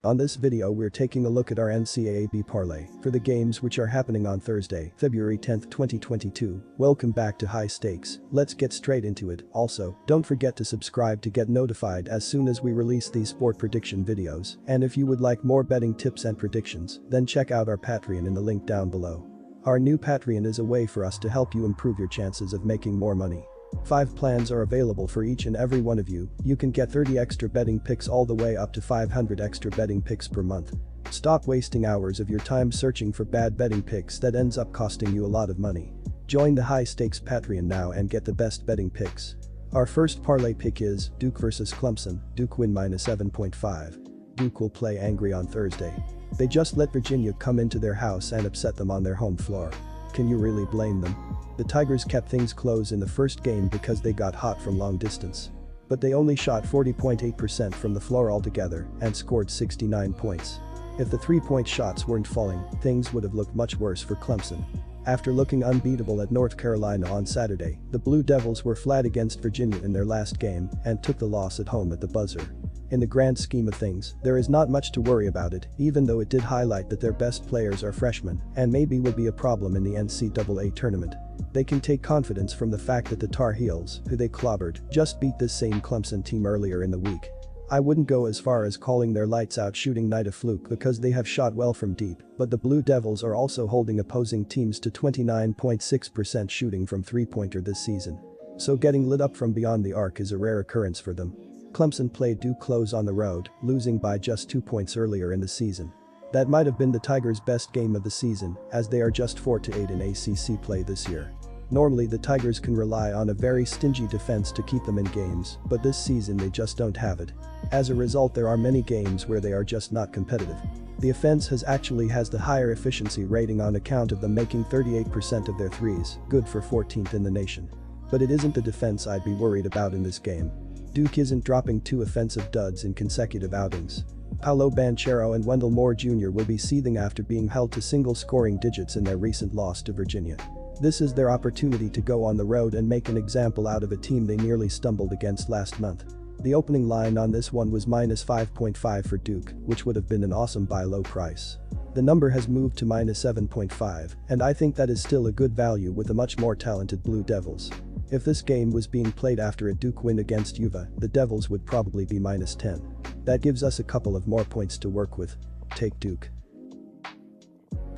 On this video we're taking a look at our NCAAB parlay for the games which are happening on Thursday, February 10, 2022. Welcome back to High Stakes. Let's get straight into it. Also, don't forget to subscribe to get notified as soon as we release these sport prediction videos. And if you would like more betting tips and predictions, then check out our Patreon in the link down below. Our new Patreon is a way for us to help you improve your chances of making more money. 5 plans are available for each and every one of you. You can get 30 extra betting picks all the way up to 500 extra betting picks per month. Stop wasting hours of your time searching for bad betting picks that ends up costing you a lot of money. Join the High Stakes Patreon now and get the best betting picks. Our first parlay pick is Duke vs Clemson. Duke win -7.5. Duke will play angry on Thursday. They just let Virginia come into their house and upset them on their home floor. Can you really blame them? The Tigers kept things close in the first game because they got hot from long distance. But they only shot 40.8% from the floor altogether and scored 69 points. If the 3-point shots weren't falling, things would have looked much worse for Clemson. After looking unbeatable at North Carolina on Saturday, the Blue Devils were flat against Virginia in their last game and took the loss at home at the buzzer. In the grand scheme of things, there is not much to worry about it, even though it did highlight that their best players are freshmen and maybe will be a problem in the NCAA tournament. They can take confidence from the fact that the Tar Heels, who they clobbered, just beat this same Clemson team earlier in the week. I wouldn't go as far as calling their lights-out shooting night a fluke because they have shot well from deep, but the Blue Devils are also holding opposing teams to 29.6% shooting from three-pointer this season. So getting lit up from beyond the arc is a rare occurrence for them. Clemson played Duke close on the road, losing by just 2 points earlier in the season. That might have been the Tigers' best game of the season, as they are just 4-8 in ACC play this year. Normally the Tigers can rely on a very stingy defense to keep them in games, but this season they just don't have it. As a result, there are many games where they are just not competitive. The offense has the higher efficiency rating on account of them making 38% of their threes, good for 14th in the nation. But it isn't the defense I'd be worried about in this game. Duke isn't dropping 2 offensive duds in consecutive outings. Paolo Banchero and Wendell Moore Jr. will be seething after being held to single scoring digits in their recent loss to Virginia. This is their opportunity to go on the road and make an example out of a team they nearly stumbled against last month. The opening line on this one was -5.5 for Duke, which would have been an awesome buy low price. The number has moved to -7.5, and I think that is still a good value with the much more talented Blue Devils. If this game was being played after a Duke win against UVA, the Devils would probably be -10. That gives us a couple of more points to work with. Take Duke.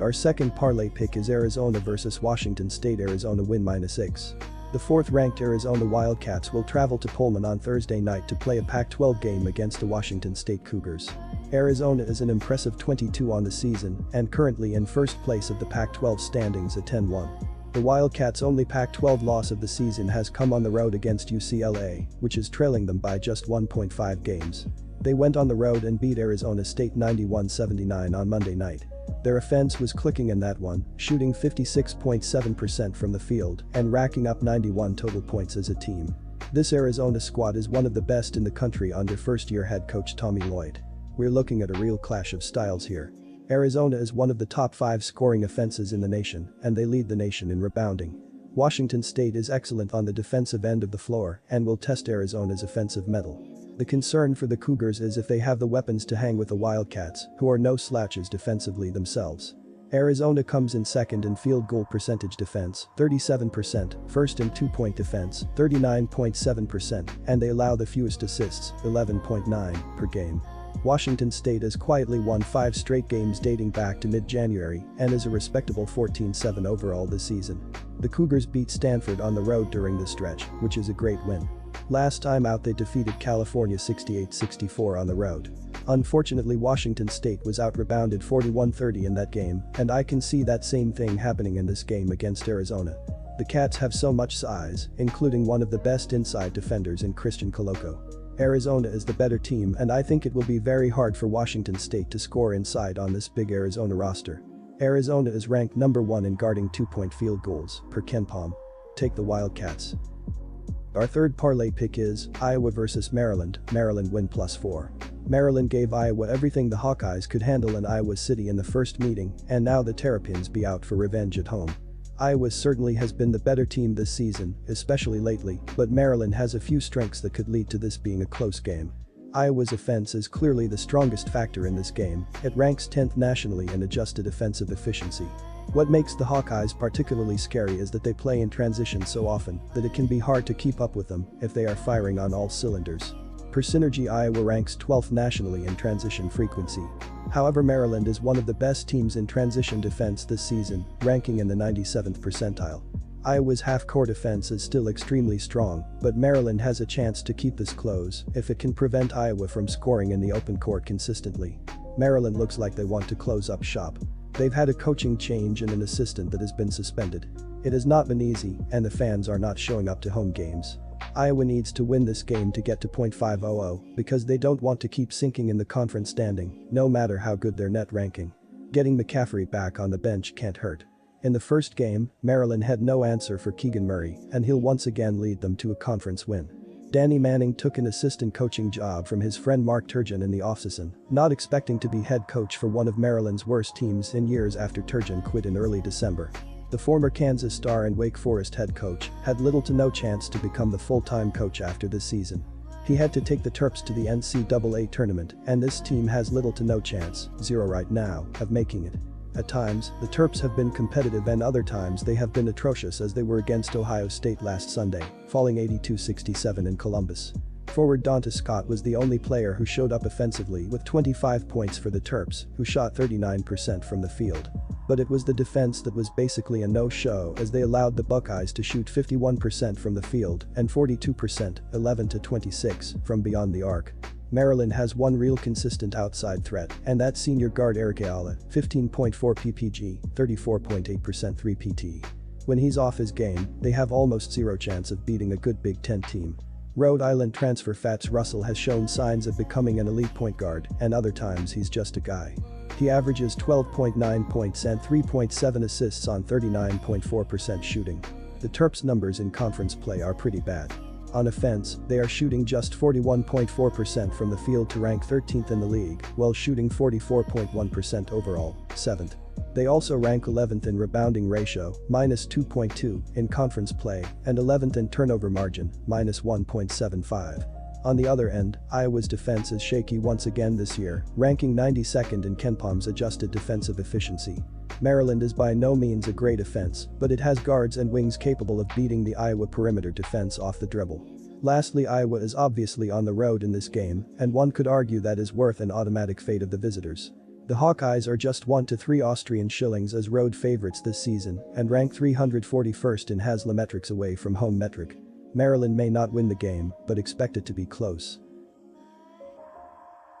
Our second parlay pick is Arizona vs Washington State. Arizona win -6. The 4th-ranked Arizona Wildcats will travel to Pullman on Thursday night to play a Pac-12 game against the Washington State Cougars. Arizona is an impressive 22 on the season and currently in first place of the Pac-12 standings at 10-1. The Wildcats' only Pac-12 loss of the season has come on the road against UCLA, which is trailing them by just 1.5 games. They went on the road and beat Arizona State 91-79 on Monday night. Their offense was clicking in that one, shooting 56.7% from the field and racking up 91 total points as a team. This Arizona squad is one of the best in the country under first-year head coach Tommy Lloyd. We're looking at a real clash of styles here. Arizona is one of the top 5 scoring offenses in the nation, and they lead the nation in rebounding. Washington State is excellent on the defensive end of the floor and will test Arizona's offensive mettle. The concern for the Cougars is if they have the weapons to hang with the Wildcats, who are no slouches defensively themselves. Arizona comes in second in field goal percentage defense, 37%, first in 2-point defense, 39.7%, and they allow the fewest assists, 11.9, per game. Washington State has quietly won 5 straight games dating back to mid-January and is a respectable 14-7 overall this season. The Cougars beat Stanford on the road during this stretch, which is a great win. Last time out they defeated California 68-64 on the road. Unfortunately, Washington State was out-rebounded 41-30 in that game, and I can see that same thing happening in this game against Arizona. The Cats have so much size, including one of the best inside defenders in Christian Coloco. Arizona is the better team, and I think it will be very hard for Washington State to score inside on this big Arizona roster. Arizona is ranked number 1 in guarding 2-point field goals, per KenPom. Take the Wildcats. Our third parlay pick is Iowa vs Maryland. Maryland win +4. Maryland gave Iowa everything the Hawkeyes could handle in Iowa City in the first meeting, and now the Terrapins be out for revenge at home. Iowa certainly has been the better team this season, especially lately, but Maryland has a few strengths that could lead to this being a close game. Iowa's offense is clearly the strongest factor in this game. It ranks 10th nationally in adjusted offensive efficiency. What makes the Hawkeyes particularly scary is that they play in transition so often that it can be hard to keep up with them if they are firing on all cylinders. Per synergy, Iowa ranks 12th nationally in transition frequency. However, Maryland is one of the best teams in transition defense this season, ranking in the 97th percentile. Iowa's half-court defense is still extremely strong, but Maryland has a chance to keep this close if it can prevent Iowa from scoring in the open court consistently. Maryland looks like they want to close up shop. They've had a coaching change and an assistant that has been suspended. It has not been easy, and the fans are not showing up to home games. Iowa needs to win this game to get to .500 because they don't want to keep sinking in the conference standing, no matter how good their net ranking. Getting McCaffrey back on the bench can't hurt. In the first game, Maryland had no answer for Keegan Murray, and he'll once again lead them to a conference win. Danny Manning took an assistant coaching job from his friend Mark Turgeon in the offseason, not expecting to be head coach for one of Maryland's worst teams in years after Turgeon quit in early December. The former Kansas Star and Wake Forest head coach had little to no chance to become the full-time coach after this season. He had to take the Terps to the NCAA tournament, and this team has little to no chance, zero right now, of making it. At times, the Terps have been competitive and other times they have been atrocious, as they were against Ohio State last Sunday, falling 82-67 in Columbus. Forward Donta Scott was the only player who showed up offensively with 25 points for the Terps, who shot 39% from the field. But it was the defense that was basically a no-show, as they allowed the Buckeyes to shoot 51% from the field and 42%, 11-26, from beyond the arc. Maryland has one real consistent outside threat, and that's senior guard Eric Ayala, 15.4 ppg, 34.8% 3-PT. When he's off his game, they have almost zero chance of beating a good Big Ten team. Rhode Island transfer Fats Russell has shown signs of becoming an elite point guard, and other times he's just a guy. He averages 12.9 points and 3.7 assists on 39.4% shooting. The Terps' numbers in conference play are pretty bad. On offense, they are shooting just 41.4% from the field to rank 13th in the league, while shooting 44.1% overall, 7th. They also rank 11th in rebounding ratio, -2.2, in conference play, and 11th in turnover margin, -1.75. On the other end, Iowa's defense is shaky once again this year, ranking 92nd in KenPom's adjusted defensive efficiency. Maryland is by no means a great offense, but it has guards and wings capable of beating the Iowa perimeter defense off the dribble. Lastly, Iowa is obviously on the road in this game, and one could argue that is worth an automatic fate of the visitors. The Hawkeyes are just 1 to 3 Austrian shillings as road favorites this season and rank 341st in Haslametrics away from home metric. Maryland may not win the game, but expect it to be close.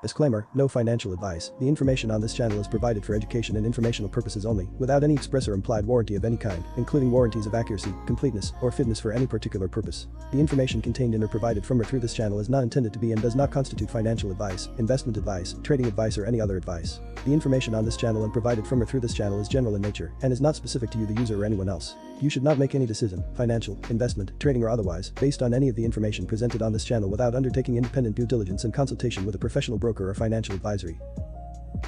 Disclaimer: no financial advice. The information on this channel is provided for education and informational purposes only, without any express or implied warranty of any kind, including warranties of accuracy, completeness, or fitness for any particular purpose. The information contained in or provided from or through this channel is not intended to be and does not constitute financial advice, investment advice, trading advice, or any other advice. The information on this channel and provided from or through this channel is general in nature and is not specific to you, the user, or anyone else. You should not make any decision, financial, investment, trading, or otherwise, based on any of the information presented on this channel without undertaking independent due diligence and consultation with a professional broker or financial advisory.